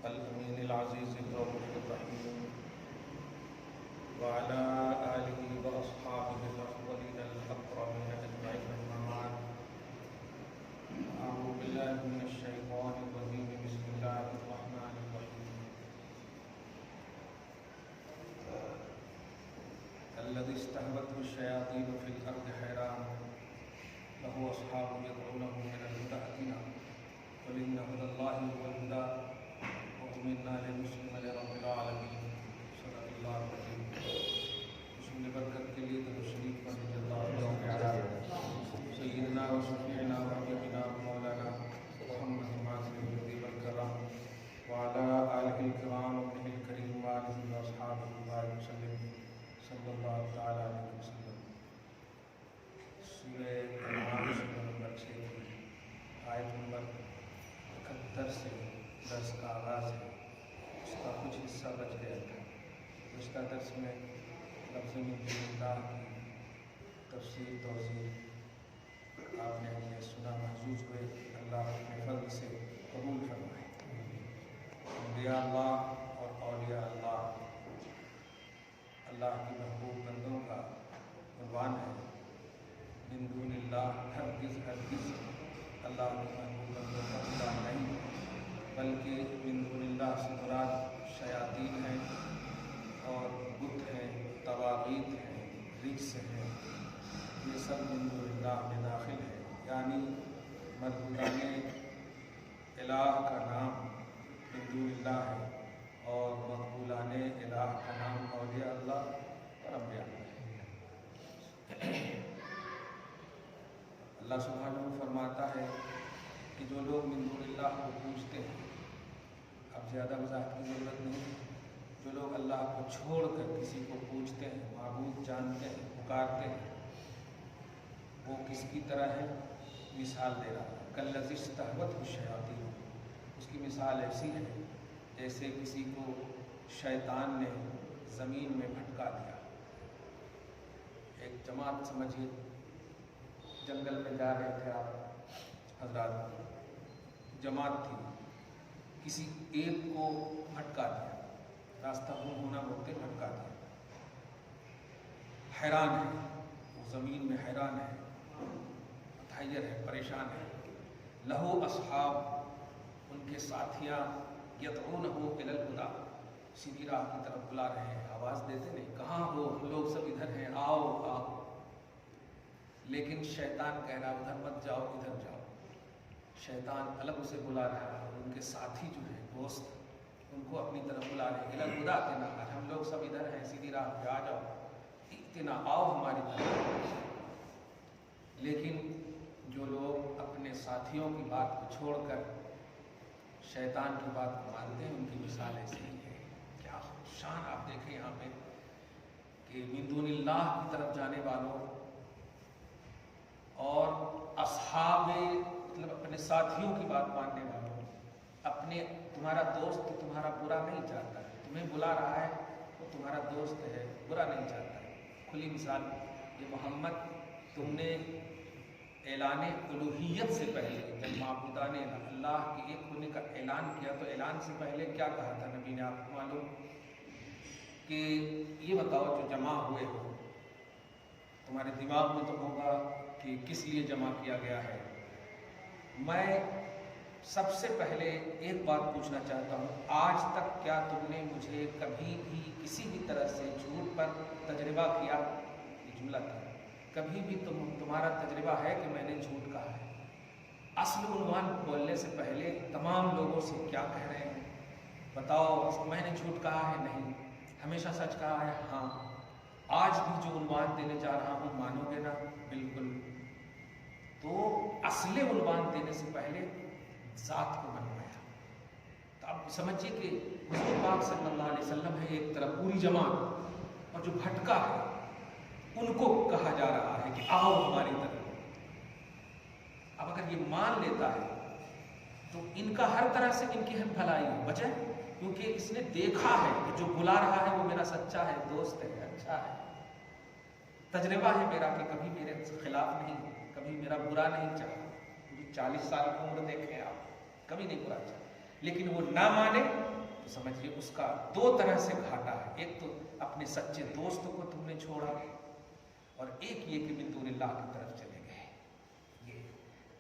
الأمين العزيز الرؤوف الرحيم وعلى آله وأصحابه الأفضلين الأكرمين أجمعين أما بعد أعوذ بالله من الشيطان الرجيم بسم الله الرحمن الرحيم الذي استهوته الشياطين في الأرض حيران له أصحاب يدعونه من الهدى ائتنا قل إن هدى الله هو الهدى وأمرنا لنسلم لرب العالمين صدق الله العظيم. رسول برکت کے لیے درود شریف پڑھیں اللہ سیدنا و شفیعنا و حبیبنا و مولانا محمد ماضی الذی والکرام وعلى آلہ الکرام وابنہ الکریم وآلہ واصحابہ وبارک وسلم صلی اللہ تعالی علیہ وسلم. سورہ انعام سورہ نمبر 6 کی آیت نمبر 71 سے درس کا آغاز ہے. اس کا کچھ حصہ بچ گیا تھا. گزشتہ درس میں لفظ من دون اللہ کی تفسیر توضیح آپ نے ہمیں سنا، محظوظ ہوئے. اللہ اپنے فضل سے قبول فرمائے. انبیاء اللہ اور اولیاء اللہ اللہ کی محبوب بندوں کا عنوان ہے. من دون اللہ ہرگز اللہ کے محبوب بندوں کا خدا نہیں، بلکہ من دون اللہ سے مراد شیاطین ہیں اور بت ہیں، طواغیت ہیں، رجس ہیں. یہ سب من دون اللہ میں داخل ہے. یعنی مربوطان الہ کا نام من دون اللہ ہے اور مقبولان الہ کا نام اولیاء اللہ اور انبیاء اللہ. اللہ سبحانہ و فرماتا ہے کہ جو لوگ من دون اللہ کو پوجتے ہیں، اب زیادہ وضاحت کی ضرورت نہیں، جو لوگ اللہ کو چھوڑ کر کسی کو پوجتے ہیں، معبود جانتے ہیں، پکارتے ہیں، وہ کس کی طرح ہے؟ مثال دے رہا ہے. کالذی استہوتہ الشیاطین، اس کی مثال ایسی ہے جیسے کسی کو شیطان نے زمین میں بھٹکا دیا. ایک جماعت سمجھیے، جنگل میں جا رہے تھے آپ حضرات، جماعت تھی، کسی ایک کو بھٹکا دیا، راستہ ہونا بولتے بھٹکا دیا. حیران ہے وہ، زمین میں حیران ہے، متحیر ہے، پریشان ہے. لہو اصحاب، ان کے ساتھیاں یدعونہ الی الہدی، سیدھی راہ کی طرف بلا رہے ہیں، آواز دیتے نہیں، کہاں ہو، ہم لوگ سب ادھر ہیں، آؤ آؤ. لیکن شیطان کہہ رہا ادھر مت جاؤ، ادھر جاؤ. شیطان الگ اسے بلا رہا ہے، اور ان کے ساتھی جو ہیں، دوست، ان کو اپنی طرف بلا رہے ہیں. الی الہدی ائتنا، ہم لوگ سب ادھر ہیں، سیدھی راہ پہ آ جاؤ، ائتنا، آؤ ہماری طرف. لیکن جو لوگ اپنے ساتھیوں کی بات کو چھوڑ کر شیطان کی بات کو مانتے ہیں، ان کی مثال ایسی ہی ہے. کیا شان آپ دیکھیں یہاں پہ کہ من دون اللہ کی طرف جانے والوں اور اصحاب، مطلب اپنے ساتھیوں کی بات ماننے والوں. تمہارا دوست تمہارا برا نہیں چاہتا ہے، تمہیں بلا رہا ہے، وہ تمہارا دوست ہے، برا نہیں چاہتا ہے. کھلی مثال، یہ محمد تم نے اعلان الوہیت سے پہلے جب معبودان اللہ کے ایک ہونے کا اعلان کیا، تو اعلان سے پہلے کیا کہا تھا نبی نے؟ آپ کو معلوم کہ یہ بتاؤ جو جمع ہوئے ہو، تمہارے دماغ میں تو ہوگا کہ کس لیے جمع کیا گیا ہے. میں سب سے پہلے ایک بات پوچھنا چاہتا ہوں، آج تک کیا تم نے مجھے کبھی بھی کسی بھی طرح سے جھوٹ پر تجربہ کیا؟ یہ جملہ تھا. کبھی بھی تمہارا تجربہ ہے کہ میں نے جھوٹ کہا ہے؟ اصل عنوان بولنے سے پہلے تمام لوگوں سے کیا کہہ رہے ہیں؟ بتاؤ میں نے جھوٹ کہا ہے؟ نہیں. ہمیشہ سچ کہا ہے؟ ہاں. آج بھی جو عنوان دینے جا رہا ہوں مانو گے نا؟ بالکل. تو اصل عنوان دینے سے پہلے ذات کو منوایا. تو آپ سمجھیے کہ حضور پاک صلی اللہ علیہ وسلم ہے ایک طرف، پوری جماعت، اور جو بھٹکا ہے ان کو کہا جا رہا ہے کہ آؤ ہماری طرف. اب اگر یہ مان لیتا ہے تو ان کا ہر طرح سے ان کی بھلائی ہو بچے، کیونکہ اس نے دیکھا ہے کہ جو بلا رہا ہے وہ میرا سچا ہے، دوست ہے، اچھا ہے. تجربہ ہے میرا کہ کبھی میرے خلاف نہیں، کبھی میرا برا نہیں چاہا. 40 سال کی عمر دیکھیں آپ، کبھی نہیں برا چاہا. لیکن وہ نہ مانے تو سمجھیے اس کا دو طرح سے گھاٹا ہے. ایک تو اپنے سچے دوست کو تم نے چھوڑا, اور ایک یہ کہ من دون اللہ کی طرف چلے گئے. یہ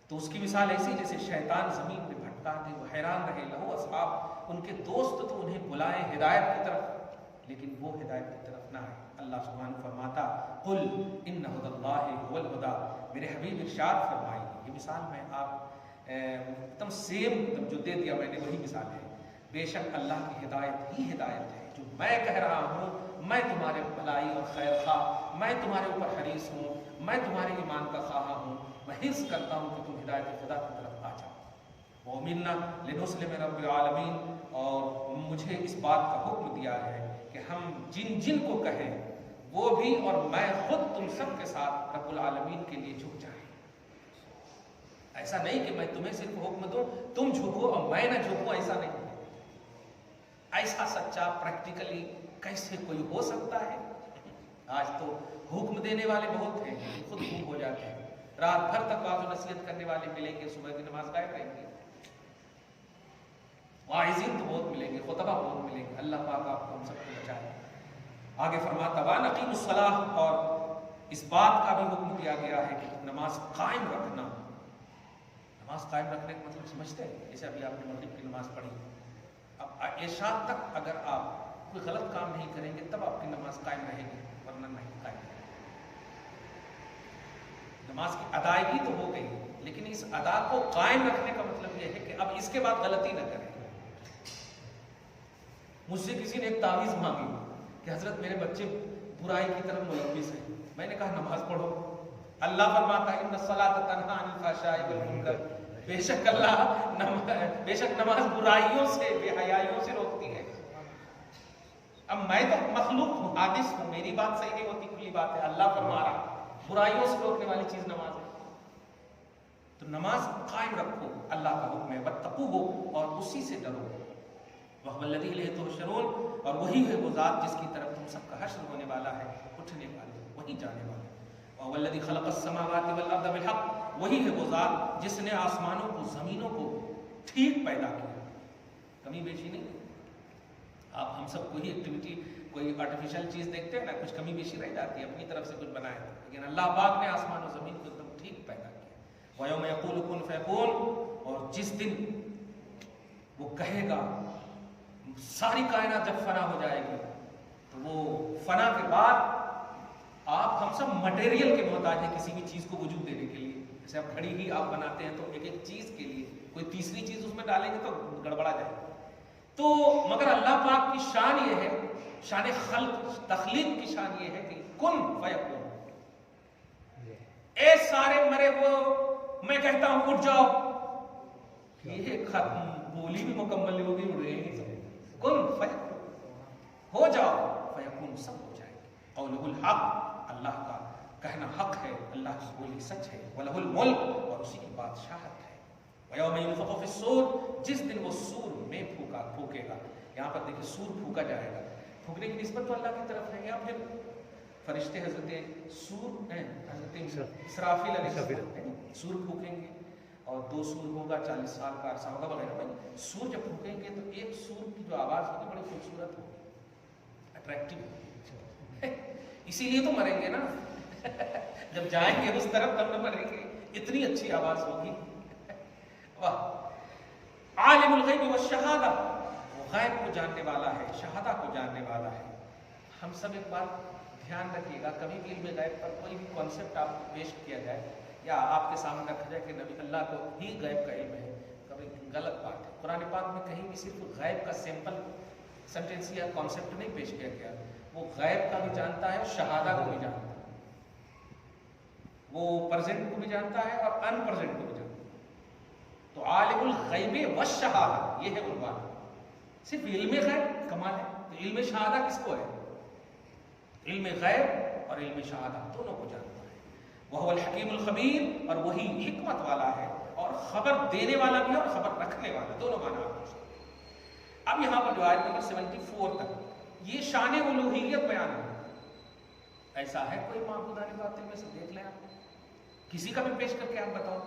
تو اس کی مثال ایسی جیسے شیطان زمین پہ بھٹکا دے, وہ حیران رہے لہو اصحاب, ان کے دوست تو انہیں بلائیں ہدایت کی طرف لیکن وہ ہدایت کی طرف نہ آئے. اللہ سبحانہ فرماتا قل ان ھدی اللہ ھو الھدی, میرے حبیب ارشاد فرمائیے. یہ مثال میں آپ تم سیم جو دے دیا میں نے وہی مثال ہے. بے شک اللہ کی ہدایت ہی ہدایت ہے. جو میں کہہ رہا ہوں, میں تمہارے بھلائی اور خیر خواہ, میں تمہارے اوپر حریص ہوں, میں تمہارے ایمان کا خواہاں ہوں, میں حرص کرتا ہوں کہ تم ہدایت خدا کی طرف آ جاؤ. وَأُمِرْنَا لِنُسْلِمَ لِرَبِّ الْعَالَمِينَ, اور مجھے اس بات کا حکم دیا ہے کہ ہم جن جن کو کہیں وہ بھی اور میں خود تم سب کے ساتھ رب العالمین کے لیے جھک جائیں. ایسا نہیں کہ میں تمہیں صرف حکم دوں تم جھکو اور میں نہ جھکوں, ایسا نہیں. ایسا سچا پریکٹیکلی کیسے کوئی ہو سکتا ہے؟ آج تو حکم دینے والے بہت ہیں, خود گم ہو جاتے ہیں. رات بھر تک واعظ و نصیحت کرنے والے ملیں گے, صبح کی نماز غائب رہیں گے. واعظین تو بہت ملیں گے, خطبہ بہت ملیں گے. اللہ پاک آپ کو ہم سب کو بچائے. آگے فرماتا وَأَقِیمُوا الصَّلَاةَ, اور اس بات کا بھی حکم دیا گیا ہے کہ نماز قائم رکھنا. نماز قائم رکھنے کا مطلب سمجھتے ہیں؟ جیسے ابھی آپ نے مغرب کی نماز پڑھی, اب عشاء تک اگر آپ کوئی غلط کام نہیں کریں گے تب آپ کی نماز قائم رہے گی, ورنہ نہیں قائم رہے گی. نماز کی ادائیگی تو ہو گئی, لیکن اس ادا کو قائم رکھنے کا مطلب یہ ہے کہ اب اس کے بعد غلطی نہ کریں. مجھ سے کسی نے ایک تعویذ مانگی کہ حضرت میرے بچے برائی کی طرف ملوث ہیں. میں نے کہا نماز پڑھو. اللہ فرماتا ہے ان الصلاۃ تنہی عن الفحشاء والمنکر, بے شک نماز برائیوں سے, بے حیائیوں سے روکتی ہے. اب میں تو مخلوق ہوں, حادث ہوں, میری بات صحیح نہیں ہوتی, کھلی بات ہے. اللہ فرما رہا برائیوں سے روکنے والی چیز نماز ہے. تو نماز قائم رکھو, اللہ کا حکم ہے. واتقوہ, اور اسی سے ڈرو. وَهُوَ الَّذِي إِلَيْهِ تُحْشَرُونَ, اور وہی ہے وہ ذات جس کی طرف تم سب کا حشر ہونے والا ہے, اٹھنے والے, وہی جانے والے. وَهُوَ الَّذِي خَلَقَ السَّمَاوَاتِ وَالْأَرْضَ بِالْحَقِّ, وہی ہے وہ ذات جس نے آسمانوں کو زمینوں کو ٹھیک پیدا کیا, کمی بیشی نہیں. آپ ہم سب کوئی ایکٹیویٹی, کوئی آرٹیفیشل چیز دیکھتے ہیں نا, کچھ کمی بیشی رہ جاتی ہے, اپنی طرف سے کچھ بنائے, لیکن اللہ پاک نے آسمان و زمین کو ایک دم ٹھیک پیدا کیا. وَيَوْمَ يَقُولُ كُن فَيَكُونُ, اور جس دن وہ کہے گا, ساری کائنات جب فنا ہو جائے گی تو وہ فنا کے بعد آپ ہم سب مٹیریل کے محتاج ہیں کسی بھی چیز کو وجود دینے کے لیے. جیسے آپ گھڑی ہی آپ بناتے ہیں تو ایک ایک چیز کے لیے کوئی تیسری چیز اس میں ڈالیں گے تو گڑبڑا جائے. تو مگر اللہ پاک کی شان یہ ہے, شان خلق, تخلیق کی شان یہ ہے کہ کن فیکون. اے سارے مرے ہو, میں کہتا ہوں اٹھ جاؤ. یہ ختم, بولی بھی مکمل نہیں ہوگی, اڑ گئی. کن فیکون, ہو جاؤ, فیکون, سب ہو جائے گی. قولہ الحق, اللہ کا کہنا حق ہے, اللہ کی بولی سچ ہے. وَلَهُ الْمُلْکُ, اور اسی کی بادشاہت ہے. وَيَوْمَ يُنفَخُ فِي الصُّورِ, جس دن وہ سور میں پھونکے گا. یہاں پر دیکھیں سور پھونکا جائے گا, پھونکنے کی نسبت تو اللہ کی طرف ہے, یا پھر فرشتے حضرت سور ہیں, حضرت اسرافیل علیہ السلام سور پھونکیں گے, اور 2 سور ہوگا, 40 سال کا عرصہ ہوگا وغیرہ. سور جب پھونکیں گے تو ایک سور کی جو آواز ہوگی بڑی خوبصورت ہوگی, اٹریکٹیو ہوگی. اسی لیے تو مریں گے نا, جب جائیں گے اس طرف تب نہ مریں گے, اتنی اچھی آواز ہوگی. واہ. عالم الغیب والشہادہ, وہ غیب کو جاننے والا ہے, شہادہ کو جاننے والا ہے. ہم سب ایک بات دھیان رکھیے گا, کبھی بھی علم غیب پر کوئی بھی کانسیپٹ آپ پیش کیا جائے یا آپ کے سامنے رکھا جائے کہ نبی اللہ کو ہی غیب کا علم ہے, کبھی غلط بات ہے. قرآن پاک میں کہیں بھی صرف غیب کا سمپل سینٹینس یا کانسیپٹ نہیں پیش کیا گیا. وہ غیب کا بھی جانتا ہے, شہادہ کو بھی جانتا ہے, وہ پریزنٹ کو بھی جانتا ہے اور ان پریزنٹ کو بھی جانتا ہے. تو عالم الغیب والشہادہ, یہ ہے عنوان. صرف علم غیب کمال ہے, تو علم شہادہ کس کو ہے؟ علم غیب اور علم شہادہ دونوں کو جانتا ہے. وَهُوَ الْحَكِيمُ الْخَبِيرُ, اور وہی حکمت والا ہے اور خبر دینے والا بھی ہے اور خبر رکھنے والا, دونوں معنی آپ کو. اب یہاں پر جو آیت نمبر 74 تک یہ شان الوہیت بیان ہے. ایسا ہے کوئی معبودان باطل میں سے؟ دیکھ لیں آپ, کسی کا بھی پیش کر کے آپ بتاؤ.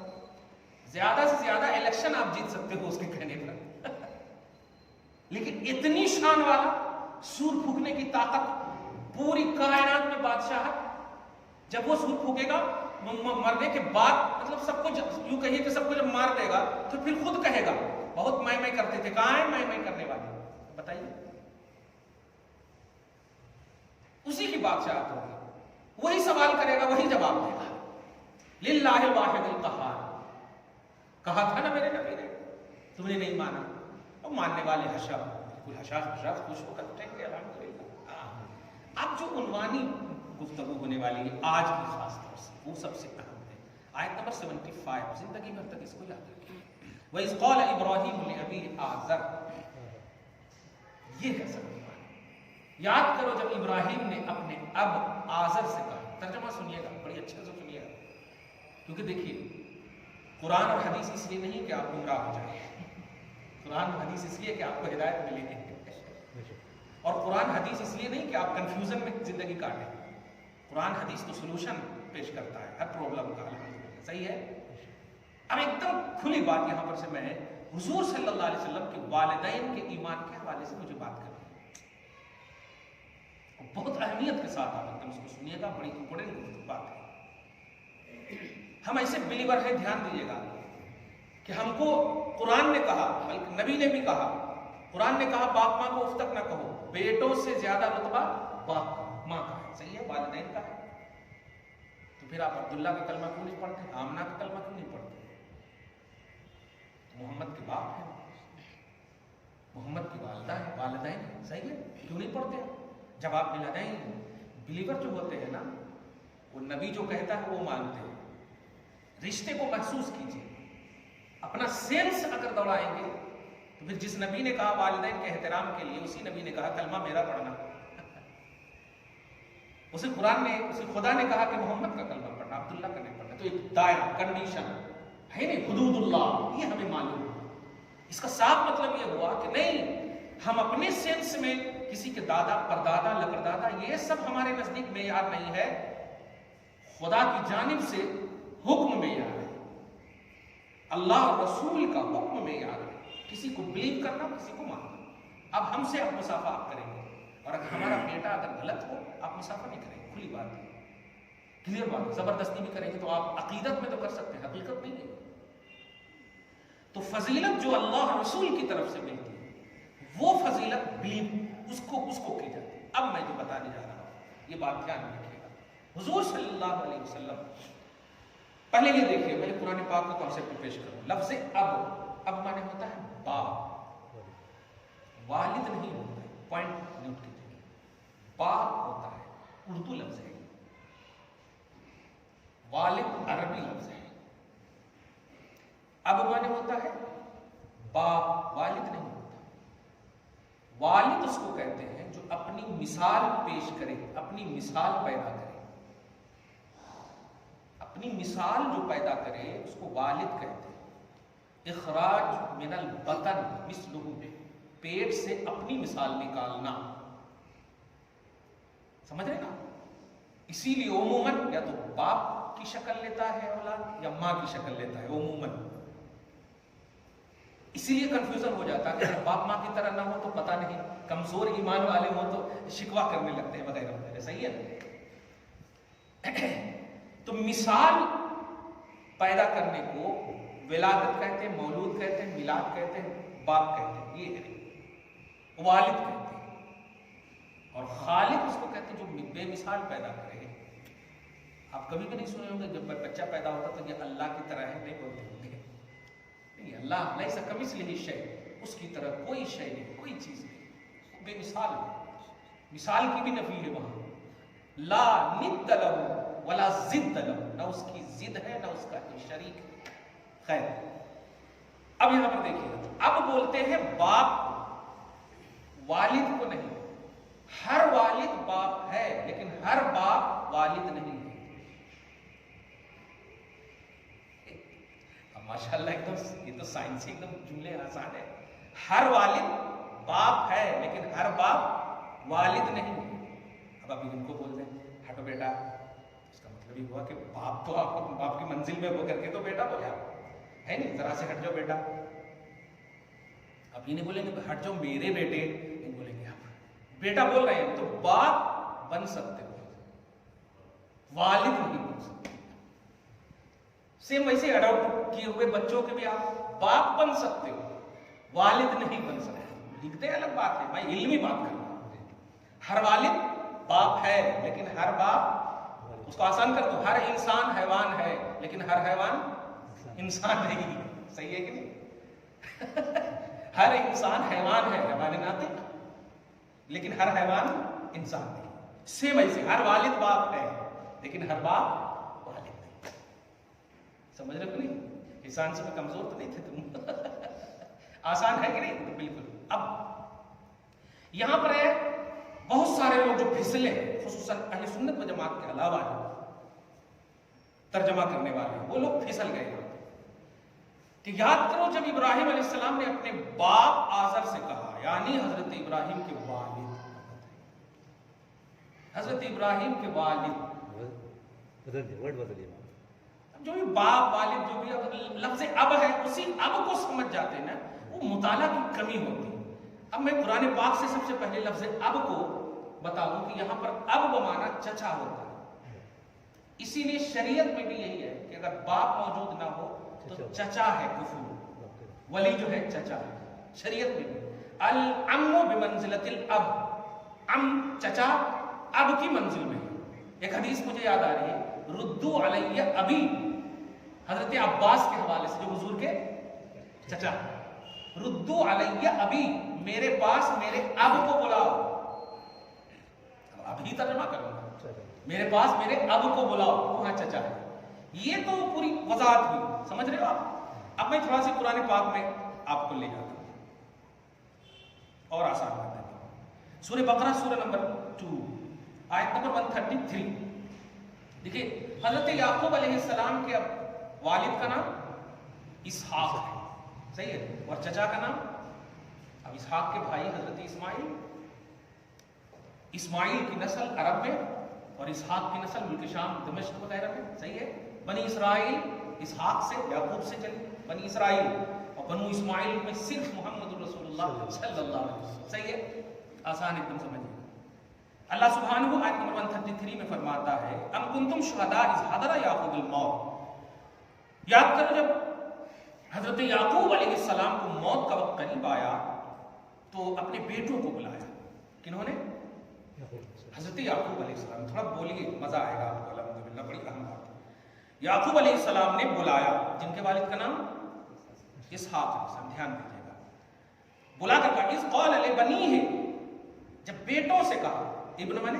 زیادہ سے زیادہ الیکشن آپ جیت سکتے ہو اس کے کہنے پر. لیکن اتنی شان والا، سور پھونکنے کی طاقت، پوری کائنات میں بادشاہت، جب وہ سور پھونکے گا مرنے کے بعد، مطلب سب کو یوں کہیے کہ سب کو جب مار دے گا تو پھر خود کہے گا بہت میں کرتے تھے، کہاں ہے میں کرنے والے؟ بتائیے، اسی کی بادشاہت ہوگی، وہی سوال کرے گا، وہی جواب دے گا۔ للہ الواحد القہار، کہا تھا نا میرے نبی نے، تم نے نہیں مانا۔ اور ماننے والے حشر بالکل حشر خوش ہو کر اٹھیں گے الحمدللہ۔ اب جو عنوانی گفتگو ہونے والی ہے آج کی خاص طور سے، وہ سب سے اہم ہے، آیت نمبر 75، زندگی بھر تک اس کو یاد رکھیں۔ وَإِذْ قَالَ إِبْرَاهِيمُ لِأَبِيهِ آزَرَ، یہ ہے سب یاد کرو جب ابراہیم نے اپنے اب آزر سے کہا۔ ترجمہ سنیے گا، بڑی اچھے سے سنیے گا، کیونکہ دیکھیے قرآن اور حدیث اس لیے نہیں کہ آپ گمراہ ہو جائیں، قرآن اور حدیث اس لیے کہ آپ کو ہدایت ملے گی، اور قرآن حدیث اس لیے نہیں کہ آپ کنفیوژن میں زندگی کاٹیں۔ قرآن حدیث تو سلوشن پیش کرتا ہے ہر پرابلم کا، الحمدللہ، صحیح ہے۔ اب ایک دم کھلی بات یہاں پر سے میں حضور صلی اللہ علیہ وسلم کے والدین کے ایمان کے حوالے سے مجھے بات کرنی ہے، بہت اہمیت کے ساتھ آپ ایک دم اس کو سنیے گا، بڑی امپورٹنٹ بات ہے۔ ہم ایسے بلیور ہیں، دھیان دیجیے گا کہ ہم کو قرآن نے کہا، بلکہ نبی نے بھی کہا، قرآن نے کہا باپ ماں کو اف تک نہ کہو، بیٹوں سے زیادہ رتبہ باپ کا، ماں کا ہے، صحیح ہے، والدین کا ہے۔ تو پھر آپ عبداللہ کا کلمہ کیوں نہیں پڑھتے؟ آمنہ کا کلمہ کیوں نہیں پڑھتے؟ محمد کے باپ ہیں، محمد کی والدہ ہے، والدین ہیں، صحیح ہے، کیوں نہیں پڑھتے؟ جب آپ والدین بلیور جو ہوتے ہیں نا، وہ نبی جو کہتا ہے وہ مانتے ہیں، رشتے کو محسوس کیجیے، اپنا سینس اگر دوڑائیں گے تو پھر جس نبی نے کہا والدین کے احترام کے لیے، اسی نبی نے کہا کلمہ میرا پڑھنا، اسے قرآن نے، اسے خدا نے کہا کہ محمد کا کلمہ پڑھنا، عبداللہ کا نہیں پڑھنا۔ تو ایک دائرہ، کنڈیشن ہے نہیں، حدود اللہ، یہ ہمیں معلوم ہے۔ اس کا صاف مطلب یہ ہوا کہ نہیں، ہم اپنے سینس میں کسی کے دادا، پردادا، لکردادا، یہ سب ہمارے نزدیک معیار نہیں ہے، خدا کی جانب سے حکم معیار ہے، اللہ اور رسول کا حکم معیار ہے، کسی کو بلیو کرنا، کسی کو ماننا۔ اب ہم سے آپ مسافہ آپ کریں گے، اور اگر ہمارا بیٹا اگر غلط ہو آپ مسافہ نہیں کریں گے، کھلی بات ہے، کلیئر بات ہے۔ زبردستی بھی کریں گے تو آپ عقیدت میں تو کر سکتے ہیں، حقیقت نہیں ہے۔ تو فضیلت جو اللہ رسول کی طرف سے ملتی ہے، وہ فضیلت بلیو اس کو کی جاتی ہے۔ اب میں جو بتانے جا رہا ہوں یہ بات دھیان میں رکھیے گا۔ حضور صلی اللہ علیہ وسلم، پہلے یہ دیکھیے، میں قرآن پاک کا کانسیپٹ پیش کروں۔ لفظ اب مانے ہوتا ہے باپ، والد نہیں ہوتا ہے، پوائنٹ نوٹ کیجیے، باپ ہوتا ہے، اردو لفظ ہے، والد عربی لفظ ہے۔ اب مانے ہوتا ہے باپ، والد نہیں ہوتا۔ والد اس کو کہتے ہیں جو اپنی مثال پیش کرے، اپنی مثال پیدا کرے، اپنی مثال جو پیدا کرے اس کو والد کہتے ہیں۔ اخراج من البطن مثلہ، پیٹ سے اپنی مثال نکالنا، سمجھ رہے نا؟ اسی لیے عموماً یا تو باپ کی شکل لیتا ہے اولاد یا ماں کی شکل لیتا ہے عموماً، اسی لیے کنفیوژن ہو جاتا ہے کہ باپ ماں کی طرح نہ ہو تو پتہ نہیں، کمزور ایمان والے ہوں تو شکوہ کرنے لگتے ہیں وغیرہ وغیرہ، صحیح ہے؟ تو مثال پیدا کرنے کو ولادت کہتے ہیں، مولود کہتے ہیں، میلاد کہتے ہیں، باپ کہتے ہیں، یہ ہے والد کہتے ہیں۔ اور خالق اس کو کہتے ہیں جو بے مثال پیدا کرے۔ آپ کبھی بھی نہیں سنے ہوں گے جب بچہ پیدا ہوتا تو یہ اللہ کی طرح ہے، نہیں بولتے ہوں گے، نہیں، اللہ لیس کمثلہ شیء، اس کی طرح کوئی شے نہیں، کوئی چیز نہیں، بے مثال ہے، مثال کی بھی نفی ہے وہاں۔ لا ند لہ ولا ضد لہ، نہ اس کی ضد ہے نہ اس کا شریک ہے۔ خیر، اب یہاں پر دیکھیے، اب بولتے ہیں باپ، والد کو نہیں۔ ہر والد باپ ہے لیکن ہر باپ والد نہیں ہے۔ ماشاءاللہ ایک دم، یہ تو سائنسی ایک دم جملے آسان ہے۔ ہر والد باپ ہے لیکن ہر باپ والد نہیں ہے۔ اب ابھی ان کو بول دیں ہٹو بیٹا، اس کا مطلب یہ ہوا کہ باپ تو آپ کی منزل میں ہو کر کے تو بیٹا بولا ہے نہیں، ذرا سے ہٹ جاؤ بیٹا، اب یہ نہیں بولیں گے ہٹ جاؤ میرے بیٹے، نہیں بولیں گے آپ بیٹا بول رہے ہیں تو باپ بن سکتے ہو، والد نہیں بن سکتے۔ سیم ویسے اڈاپٹ کیے ہوئے بچوں کے بھی آپ باپ بن سکتے ہو، والد نہیں بن سکتے۔ لکھتے الگ بات ہے، میں علمی بات کر رہا ہوں۔ ہر والد باپ ہے لیکن ہر باپ، اس کو آسان کر دو، ہر انسان حیوان ہے لیکن ہر حیوان انسان نہیں۔ صحیح ہے کہ نہیں؟ ہر انسان حیوان ہے، حیوان ناطق، لیکن ہر حیوان انسان نہیں۔ سیم ایسے ہر والد باپ ہے لیکن ہر باپ والد نہیں۔ سمجھ رہے ہو نہیں؟ انسان سے میں کمزور تو نہیں تھے تم؟ آسان ہے کہ نہیں؟ تو بالکل۔ اب یہاں پر ہے بہت سارے لوگ جو پھسلے ہیں، خصوصاً اہل سنت و جماعت کے علاوہ ترجمہ کرنے والے، وہ لوگ پھسل گئے کہ یاد کرو جب ابراہیم علیہ السلام نے اپنے باپ آزر سے کہا، یعنی حضرت ابراہیم کے والد، حضرت ابراہیم کے والد، جو بھی باپ والد جو بھی لفظ اب ہے، اسی اب کو سمجھ جاتے ہیں نا، وہ مطالعہ کی کمی ہوتی ہے۔ اب میں قرآن پاک سے سب سے پہلے لفظ اب کو بتاؤں کہ یہاں پر اب بمانا چچا ہوتا ہے، اسی لیے شریعت میں بھی یہی ہے کہ اگر باپ موجود نہ ہو تو چچا ہے کفو، ولی جو ہے چچا ہے۔ شریعت میں بھی العم بمنزلۃ الاب، ام چچا اب کی منزل میں۔ ایک حدیث مجھے یاد آ رہی ہے، ردو علی ابی، حضرت عباس کے حوالے سے، جو حضور کے چچا، ردو علی ابی، میرے پاس میرے اب کو بلاؤ۔ اب ہی ترجمہ کروں گا، میرے پاس میرے اب کو بلاؤ، وہاں چچا ہے۔ یہ تو پوری وضاحت ہوئی، سمجھ رہے ہو آپ؟ اب میں تھوڑا سی قرآن پاک میں آپ کو لے جاتا ہوں اور آسان کر دیتا ہوں۔ سورہ بقرہ سورہ نمبر 2 آیت نمبر 133۔ دیکھیے حضرت یعقوب علیہ السلام کے اب والد کا نام اسحاق ہے، صحیح ہے، اور چچا کا نام، اب اسحاق کے بھائی حضرت اسماعیل، اسماعیل کی نسل عرب میں اور اسحاق کی نسل ملک شام دمشق وغیرہ میں، صحیح ہے۔ بنی اسرائیل اسحاق سے یعقوب سے چلی، بنی اسرائیل، اور بنو اسماعیل میں صرف محمد رسول اللہ صلی اللہ علیہ وسلم، صحیح ہے، آسان ایک دم سمجھیے۔ اللہ سبحانہ آیت نمبر 133 میں فرماتا ہے، ام کنتم شہداء اذ حضر یعقوب الموت، یاد کرو جب حضرت یعقوب علیہ السلام کو موت کا وقت قریب آیا تو اپنے بیٹوں کو بلایا۔ کنہوں نے؟ حضرت یعقوب علیہ السلام۔ تھوڑا بولیے، مزہ آئے گا آپ کو، الحمدللہ، بڑی اہم بات ہے۔ یعقوب علیہ السلام نے بلایا، جن کے والد کا نام اسحاق علیہ السلام، دھیان دیجیے گا، بلا کر کہا اذ قال لبنیہ، جب بیٹوں سے کہا، ابن منے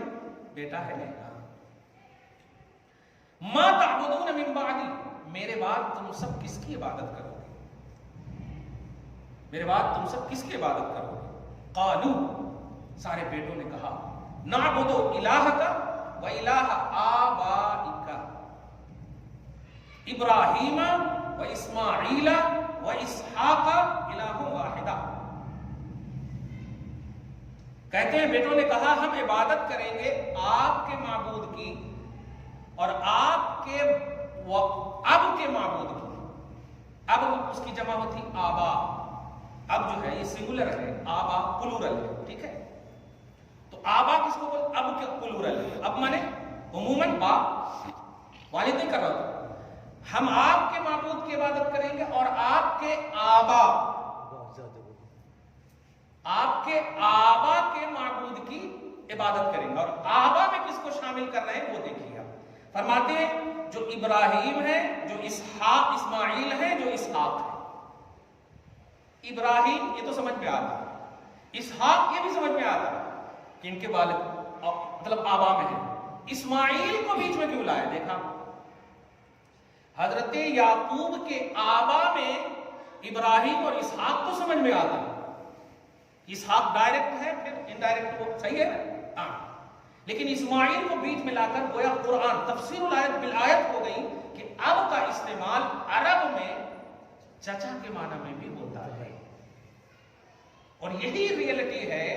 بیٹا ہے، ما تعبدون من بعدی، میرے بعد تم سب کس کی عبادت کرو گے؟ میرے بعد تم سب کس کی عبادت کرو گے؟ قالو، سارے بیٹوں نے کہا، نعبد الہک و الہ آبائک ابراہیم و اسماعیل و اسحاق الہ واحدہ۔ کہتے ہیں بیٹوں نے کہا ہم عبادت کریں گے آپ کے معبود کی اور آپ کے اب کے معبود کی۔ اب اس کی جمع ہوتی آبا، اب جو ہے یہ سنگولر ہے، آبا پلورل ہے، ٹھیک ہے۔ تو آبا کس کو بول، اب کے پلورل ہے، اب مانے عموماً باپ، والد نہیں کر رہا تھا، ہم آپ کے معبود کی عبادت کریں گے اور آپ کے آبا، آپ کے آبا کے معبود کی عبادت کریں گے۔ اور آبا میں کس کو شامل کر رہے ہیں وہ دیکھیے آپ، فرماتے ہیں جو ابراہیم ہے، جو اسحاق اسماعیل ہے، جو اسحاق ہے۔ ابراہیم یہ تو سمجھ میں آتا ہے، اسحاق یہ بھی سمجھ میں آتا ہے کہ ان کے والد مطلب آبا میں ہے۔ اسماعیل کو بیچ میں کیوں لایا؟ دیکھا حضرت یعقوب کے آبا میں ابراہیم اور اسحاق تو سمجھ میں آتا ہے، اسحاق ڈائریکٹ ہے، پھر انڈائریکٹ وہ، صحیح ہے نا، لیکن اسماعیل کو بیچ میں لا کر گویا قرآن تفسیر الآیت بالآیت ہو گئی کہ اب کا استعمال عرب میں چچا کے معنی میں بھی ہوتا ہے، اور یہی ریئلٹی ہے۔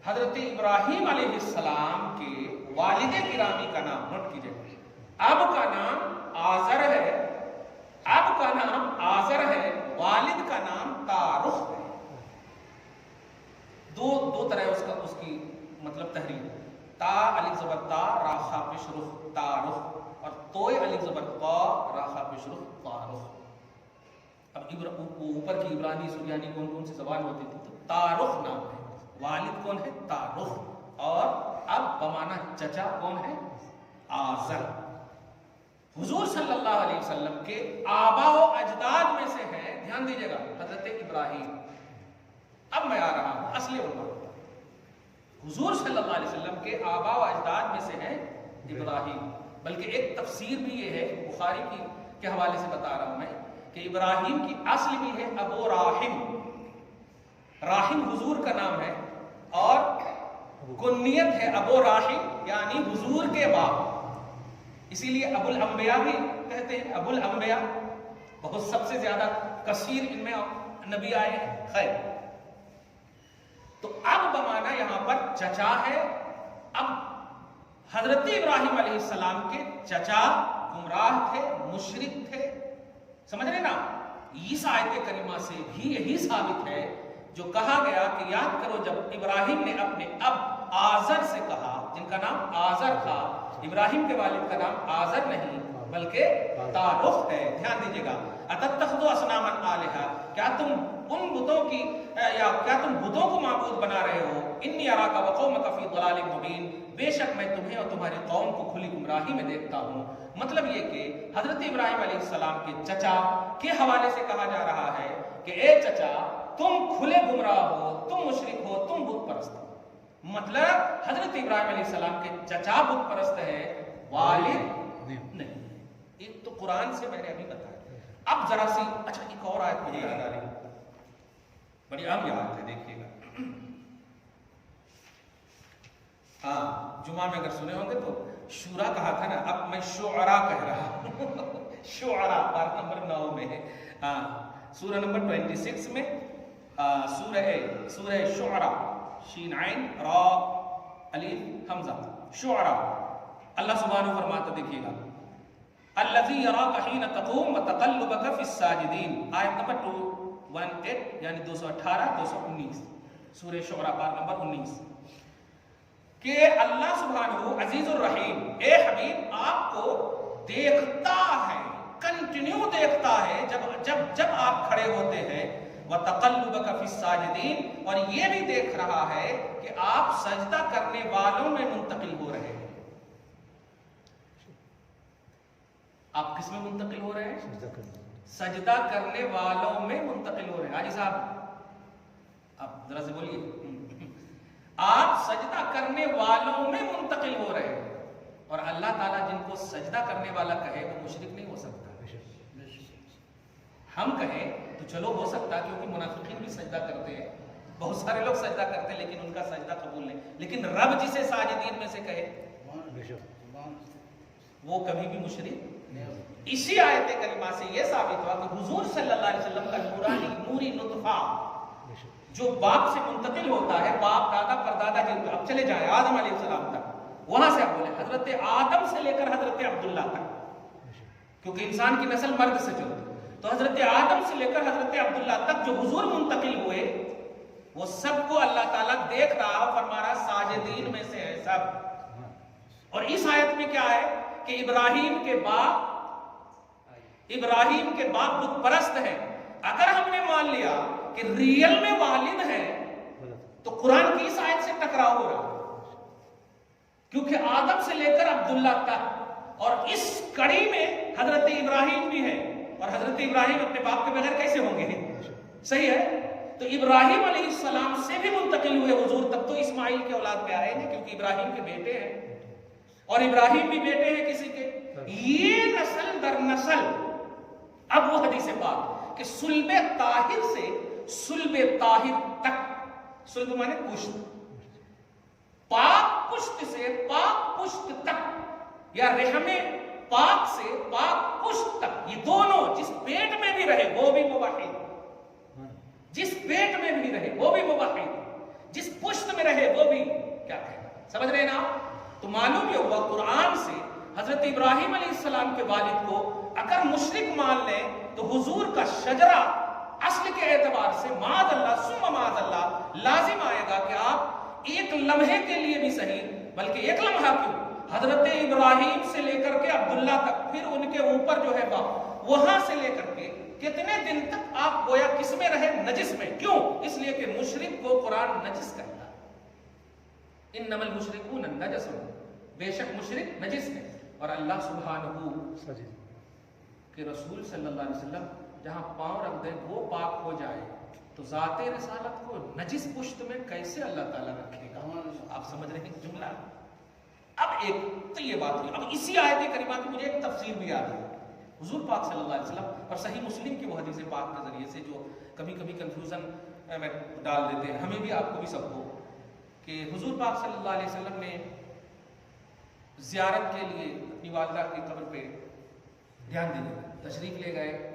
حضرت ابراہیم علیہ السلام کے والد گرامی کا نام نوٹ کیجئے، اب کا نام آزر ہے، اب کا نام آزر ہے، والد کا نام تارخ ہے۔ پیش رخ تارخ، اور توئے الف زبر قا را خا پیش رخ تارخ. اب اوپر کی عبرانی سریانی کون کون سی زبان ہوتی تھی؟ تو تارخ نام ہے. والد کون ہے؟ تارخ. اور اب بمانا چچا کون ہے؟ آزر. حضور صلی اللہ علیہ وسلم کے آبا و اجداد میں سے ہے، دھیان دیجیے گا، حضرت ابراہیم. اب میں آ رہا ہوں اصلی عنوان. حضور صلی اللہ علیہ وسلم کے آبا و اجداد میں سے ہے ابراہیم. بلکہ ایک تفسیر بھی یہ ہے، بخاری کے حوالے سے بتا رہا ہوں میں، کہ ابراہیم کی اصل بھی ہے ابو راحم. راحم حضور کا نام ہے اور کنیت ہے ابو راحم، یعنی حضور کے باپ. اسی لیے ابو الانبیاء بھی کہتے ہیں. ابو الانبیاء بہت سب سے زیادہ کثیر ان میں نبی آئے ہیں. خیر، تو اب بمانا یہاں پر چچا ہے. اب حضرت ابراہیم علیہ السلام کے چچا گمراہ تھے، مشرک تھے، سمجھ رہے نا. اس آیت کریمہ سے بھی یہی ثابت ہے جو کہا گیا کہ یاد کرو جب ابراہیم نے اپنے اب آزر سے کہا، جن کا نام آزر تھا. ابراہیم کے والد کا نام آزر نہیں بلکہ تارخ ہے. دھیان دیجیے گا. اتتخذوا اصناما آلہہ، کیا تم ان بتوں کی یا کیا تم بتوں کو معبود بنا رہے ہو؟ انی اراک وقومک فی ضلال مبین، بے شک میں تمہیں اور تمہاری قوم کو کھلی گمراہی میں دیکھتا ہوں. مطلب یہ کہ حضرت ابراہیم علیہ السلام کے چچا کے حوالے سے کہا جا رہا ہے کہ اے چچا، تم کھلے گمراہ ہو، تم مشرک ہو، تم بت پرست ہو. مطلب حضرت ابراہیم علیہ السلام کے چچا بت پرست ہے، والد نہیں. ایک تو قرآن سے میں نے ابھی بتایا. اب ذرا سی اچھا ایک اور آیت مجھے یاد آ رہی ہے، بڑی اہم یاد ہے، دیکھیے گا. ہاں، جمعہ میں اگر سنے ہوں گے تو شورا کہا تھا نا، اب میں شعراء کہہ رہا ہوں. شعراء پارہ نمبر 9 میں ہے. ہاں، سورہ نمبر 26 میں سورہ شعراء، شین عین را الف حمزہ، شعراء. اللہ سبحانہ فرماتا، دیکھیے گا، الذی یراک حین تقوم وتقلبک فی الساجدین. آیت نمبر 218 یعنی 218 219 سورہ شعراء پارہ نمبر 19، کہ اللہ سبحانہ عزیز الرحیم، اے حبیب آپ کو دیکھتا ہے، کنٹینیو دیکھتا ہے جب آپ کھڑے ہوتے ہیں. وَتَقَلُّبَكَ فِي السَّاجِدِينَ، اور یہ بھی دیکھ رہا ہے کہ آپ سجدہ کرنے والوں میں منتقل ہو رہے ہیں. آپ کس میں منتقل ہو رہے ہیں؟ سجدہ کرنے والوں میں منتقل ہو رہے ہیں. حاجی صاحب آپ ذرا سے بولیے. آپ سجدہ کرنے والوں میں منتقل ہو رہے ہیں. اور اللہ تعالیٰ جن کو سجدہ کرنے والا کہے وہ مشرک نہیں ہو سکتا. ہم کہیں تو چلو ہو سکتا، کیونکہ منافقین بھی سجدہ کرتے ہیں، بہت سارے لوگ سجدہ کرتے ہیں لیکن ان کا سجدہ قبول نہیں. لیکن رب جسے ساجدین میں سے کہے وہ کبھی بھی مشرک نہیں. اسی آیت کریمہ سے یہ ثابت ہوا کہ حضور صلی اللہ علیہ وسلم کا نوری نطفہ جو باپ سے منتقل ہوتا ہے، باپ دادا پردادا جن، اب چلے جائیں آدم علیہ السلام تک، وہاں سے آپ بولے حضرت آدم سے لے کر حضرت عبداللہ تک، کیونکہ انسان کی نسل مرد سے چلتی، تو حضرت آدم سے لے کر حضرت عبداللہ تک جو حضور منتقل ہوئے وہ سب کو اللہ تعالیٰ دیکھ رہا، فرما رہا ساجدین میں سے ہے سب. اور اس آیت میں کیا ہے کہ ابراہیم کے باپ بت پرست ہیں. اگر ہم نے مان لیا کہ ریئل میں والد ہے تو قرآن کی اس آیت سے ٹکراؤ ہو رہا، کیونکہ آدم سے لے کر عبداللہ تک، اور اس کڑی میں حضرت ابراہیم بھی ہے. اور حضرت ابراہیم اپنے باپ کے بغیر کیسے ہوں گے؟ صحیح ہے. تو ابراہیم علیہ السلام سے بھی منتقل ہوئے حضور، تب تو اسماعیل کے اولاد میں آئے ہیں کیونکہ ابراہیم کے بیٹے ہیں، اور ابراہیم بھی بیٹے ہیں کسی کے. یہ نسل در نسل. اب وہ حدیث پاک کہ صلب طاہر سے صلب طاہر تک، صلب مانے پشت، پاک پشت سے پاک پشت تک، یا رحم پاک سے پاک پشت تک، یہ دونوں جس پیٹ میں بھی رہے وہ بھی موحد، جس پیٹ میں بھی رہے وہ بھی موحد، جس پشت میں رہے وہ بھی کیا کہنا. سمجھ رہے نا؟ تو معلوم یہ ہوا قرآن سے حضرت ابراہیم علیہ السلام کے والد کو اگر مشرک مان لیں تو حضور کا شجرہ اصل کے اعتبار سے معاذ اللہ ثم معاذ اللہ لازم آئے گا کہ آپ ایک لمحے کے لیے بھی صحیح، بلکہ ایک لمحہ کیوں، حضرت ابراہیم سے لے کر کے عبداللہ تک، پھر ان کے اوپر جو ہے باپ، وہاں سے لے کر کے کتنے دن تک آپ گویا کس میں رہے؟ نجس میں. کیوں؟ اس لیے کہ مشرک کو قرآن نجس کہتا ہے. انما المشرکون نجس، بے شک مشرک نجس ہے. اور اللہ سبحانہ کہ رسول صلی اللہ علیہ وسلم جہاں پاؤں رکھ دیں وہ پاک ہو جائے، تو ذات رسالت کو نجس پشت میں کیسے اللہ تعالیٰ رکھے گا؟ آپ سمجھ رہے ہیں جملہ؟ اب ایک تو یہ بات ہوئی. اب اسی آیت کریمہ کی مجھے ایک تفسیر بھی یاد ہے. حضور پاک صلی اللہ علیہ وسلم اور صحیح مسلم کی وہ حدیث پاک کے ذریعے سے جو کبھی کبھی کنفیوژن میں ڈال دیتے ہیں ہمیں بھی، آپ کو بھی، سب کو، کہ حضور پاک صلی اللہ علیہ وسلم نے زیارت کے لیے اپنی والدہ کی قبر پہ دھیان دینے تشریف لے گئے.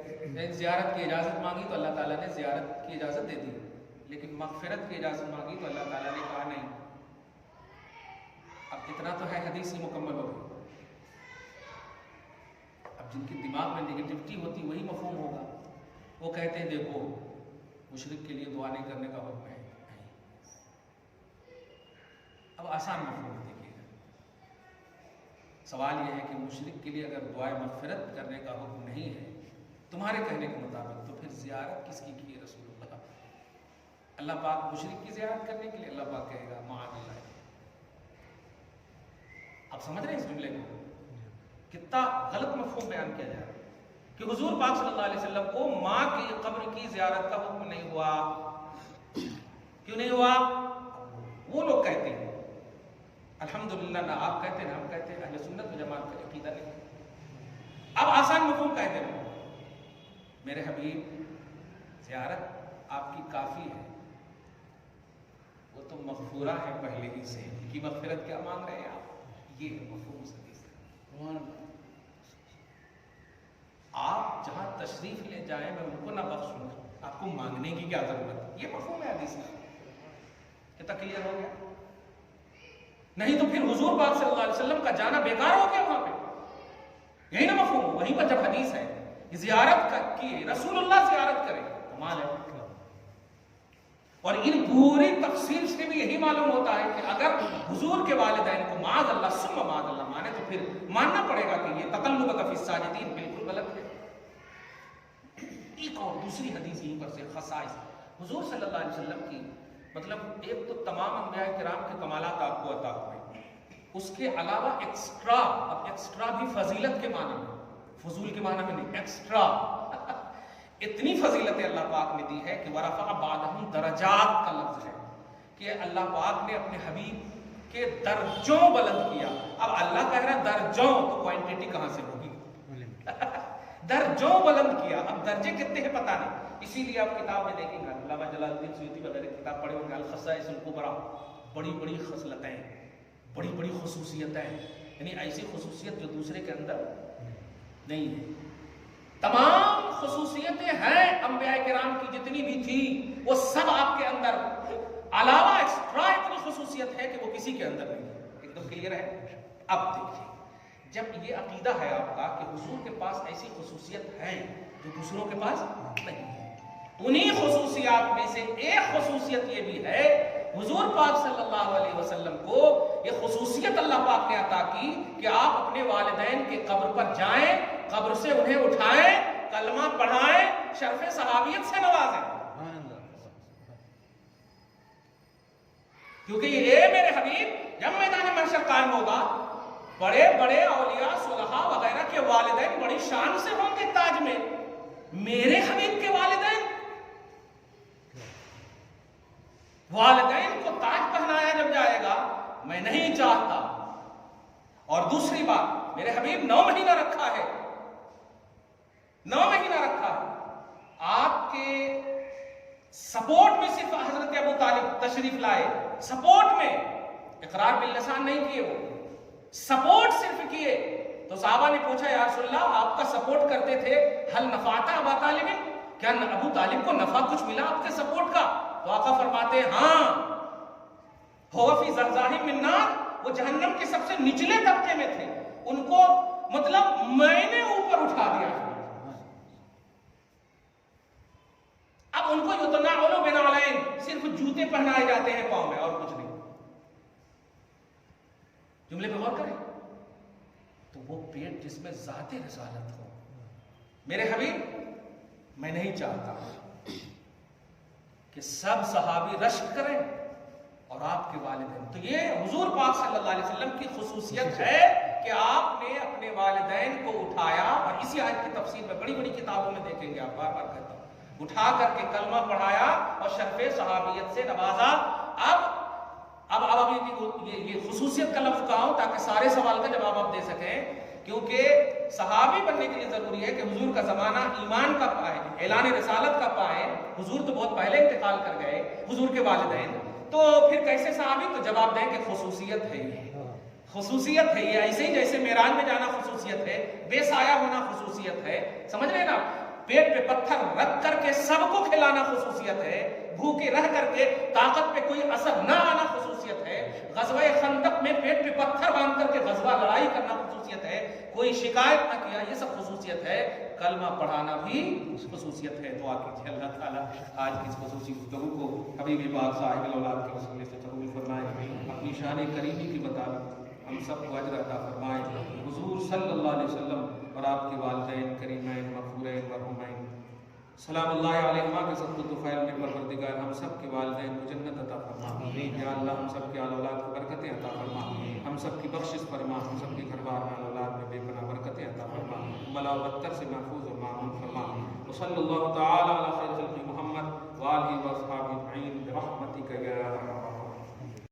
زیارت کی اجازت مانگی تو اللہ تعالیٰ نے زیارت کی اجازت دے دی، لیکن مغفرت کی اجازت مانگی تو اللہ تعالیٰ نے کہا نہیں. اب اتنا تو ہے حدیث ہی مکمل ہو گئی. اب جن کے دماغ میں نگیٹیوٹی ہوتی وہی مفہوم ہوگا. وہ کہتے ہیں دیکھو مشرک کے لیے دعا نہیں کرنے کا حکم ہے. اب آسان مفہوم دیکھیے گا. سوال یہ ہے کہ مشرک کے لیے اگر دعائے مغفرت کرنے کا حکم نہیں ہے تمہارے کہنے کے مطابق، تو پھر زیارت کس کی ہے رسول اللہ؟ اللہ پاک مشرک کی زیارت کرنے کے لیے اللہ پاک کہے گا معاذ اللہ. آپ سمجھ رہے ہیں اس جملے کو کتنا غلط مفہوم بیان کیا جا رہا ہے کہ حضور پاک صلی اللہ علیہ وسلم کو ماں کی قبر کی زیارت کا حکم نہیں ہوا. کیوں نہیں ہوا؟ وہ لوگ کہتے ہیں، الحمدللہ نہ آپ کہتے ہیں نہ ہم کہتے ہیں، اہل سنت و جماعت کا عقیدہ نہیں. اب آسان مفہوم کہتے ہیں میرے حبیب زیارت آپ کی کافی ہے، وہ تو مغفورہ ہے پہلے ہی سے، کی مغفرت کیا مانگ رہے ہیں آپ؟ یہ مفہوم حدیث ہے. آپ جہاں تشریف لے جائیں میں ان کو نہ بخشوں گا، آپ کو مانگنے کی کیا ضرورت؟ یہ مفہوم ہے حدیث کا. کتنا کلیئر ہو گیا؟ نہیں تو پھر حضور پاک صلی اللہ علیہ وسلم کا جانا بیکار ہو گیا وہاں پہ. یہی نا مفہوم. وہیں پر جب حدیث ہے زیارت کی رسول اللہ زیارت کرے، کمال ہے. اور ان پوری تفصیل سے بھی یہی معلوم ہوتا ہے کہ اگر حضور کے والدین کو معاذ اللہ ثم معاذ اللہ مانے تو پھر ماننا پڑے گا کہ یہ تقلبک فی الساجدین بالکل غلط ہے. ایک اور دوسری حدیث یہیں پر سے خصائص حضور صلی اللہ علیہ وسلم کی، مطلب ایک تو تمام انبیاء کرام کے کمالات آپ کو عطا ہوئے، اس کے علاوہ ایکسٹرا، اب ایکسٹرا بھی فضیلت کے معنی میں، فضول کے معنی میں نہیں، ایکسٹرا اتنی فضیلتیں اللہ پاک نے دی ہے کہ ورفع بعدہم درجات کا لفظ ہے کہ اللہ پاک نے اپنے حبیب کے درجوں بلند کیا. اب اللہ کہہ رہا ہے درجوں، تو کوانٹٹی کہاں سے ہوگی؟ درجوں بلند کیا. اب درجے کتنے ہیں پتہ نہیں. اسی لیے آپ کتاب میں دیکھیں گے علامہ جلال الدین سیوطی وغیرہ کتاب پڑھے ہوں گے الخصائص الکبریٰ، بڑی بڑی خصلتیں، بڑی بڑی خصوصیتیں، یعنی ایسی خصوصیت جو دوسرے کے اندر نہیں ہے. تمام خصوصیتیں ہیں انبیاء کرام کی جتنی بھی تھی وہ سب آپ کے اندر، علاوہ ایکسٹرا اتنی خصوصیت ہے کہ وہ کسی کے اندر نہیں ہے. ایک دم کلیئر ہے. اب دیکھیے جب یہ عقیدہ ہے آپ کا کہ حضور کے پاس ایسی خصوصیت ہے جو دوسروں کے پاس نہیں ہے، انہی خصوصیات میں سے ایک خصوصیت یہ بھی ہے حضور پاک صلی اللہ علیہ وسلم کو یہ خصوصیت اللہ پاک نے عطا کی کہ آپ اپنے والدین کے قبر پر جائیں، قبر سے انہیں اٹھائیں، کلمہ پڑھائیں، شرف صحابیت سے نوازیں. کیونکہ یہ میرے حبیب جب میدان محشر قائم ہوگا بڑے بڑے اولیاء صلحاء وغیرہ کے والدین بڑی شان سے ہوں گے تاج میں، میرے حبیب کے والدین کو تاج پہنایا جب جائے گا میں نہیں چاہتا. اور دوسری بات میرے حبیب 9 مہینہ رکھا ہے، 9 مہینہ رکھا ہے. آپ کے سپورٹ میں صرف حضرت ابو طالب تشریف لائے، سپورٹ میں، اقرار باللسان نہیں کیے، وہ سپورٹ صرف کیے. تو صحابہ نے پوچھا یا رسول اللہ آپ کا سپورٹ کرتے تھے، حل نفعت ابا طالب، کیا ابو طالب کو نفع کچھ ملا آپ کے سپورٹ کا؟ تو آقا فرماتے ہیں ہاں، ہو فی زرزاہ من نار، وہ جہنم کے سب سے نچلے طبقے میں تھے، ان کو مطلب میں نے اوپر اٹھا دیا. اب ان کو یتناولوا بنعلین، صرف جوتے پہنائے جاتے ہیں پاؤں میں اور کچھ نہیں. جملے پہ غور کریں. وہ پیٹ جس میں ذات رسالت ہو. میرے حبیب میں نہیں چاہتا کہ سب صحابی رشک کریں اور آپ کے والدین. تو یہ حضور پاک صلی اللہ علیہ وسلم کی خصوصیت ہے کہ آپ نے اپنے والدین کو اٹھایا, اور اسی آیت کی تفسیر میں بڑی بڑی کتابوں میں دیکھیں گے, آپ بار بار کہتا ہوں, اٹھا کر کے کلمہ پڑھایا اور شرف صحابیت سے نوازا. اب یہ خصوصیت کا لفظ کہا ہوں تاکہ سارے سوال کا جواب آپ دے سکیں, کیونکہ صحابی بننے کے لیے ضروری ہے کہ حضور کا زمانہ ایمان کا پائے, اعلان رسالت کا پائے. حضور تو بہت پہلے انتقال کر گئے, حضور کے والدین, تو پھر کیسے صحابی؟ تو جواب دیں کہ خصوصیت ہے یہ, خصوصیت ہے یہ. ایسے ہی جیسے معراج میں جانا خصوصیت ہے, بے سایہ ہونا خصوصیت ہے, سمجھ رہے نا, پیٹ پہ پتھر رکھ کر کے سب کو کھلانا خصوصیت ہے, بھوکے رہ کر کے طاقت پہ کوئی اثر نہ آنا خصوصیت ہے, غزوہ خندق میں پیٹ پہ پتھر باندھ کر کے غزوہ لڑائی کرنا خصوصیت ہے, کوئی شکایت نہ کیا, یہ سب خصوصیت ہے. کلمہ پڑھانا بھی خصوصیت ہے. دعا کیجیے اللہ تعالیٰ آج کی اس خصوصی گفتگو کو حبیب پاک صاحب الاولاد کے وسیلے سے قبول فرمائے, اپنی شان کریمی کی مطابق ہم سب کو اجر عطا فرمائے. حضور صلی اللہ علیہ وسلم اور آپ کے والدین کریمین مغفورین مرحومین سلام اللہ علیہما کے صدق و طفیل میں پروردگار ہم سب کے والدین کو جنت عطا فرما. یا اللہ ہم سب کے آل اولاد کو برکتیں عطا فرما, ہم سب کی بخشش فرما, ہم سب کے گھر بار میں اولاد میں بے پناہ برکتیں عطا فرما, بلا و بدتر سے محفوظ اور معمون فرما. وصلی اللہ تعالی علی خیر خلق محمد وآلہ و اصحابہ اجمعین برحمتک یا ارحم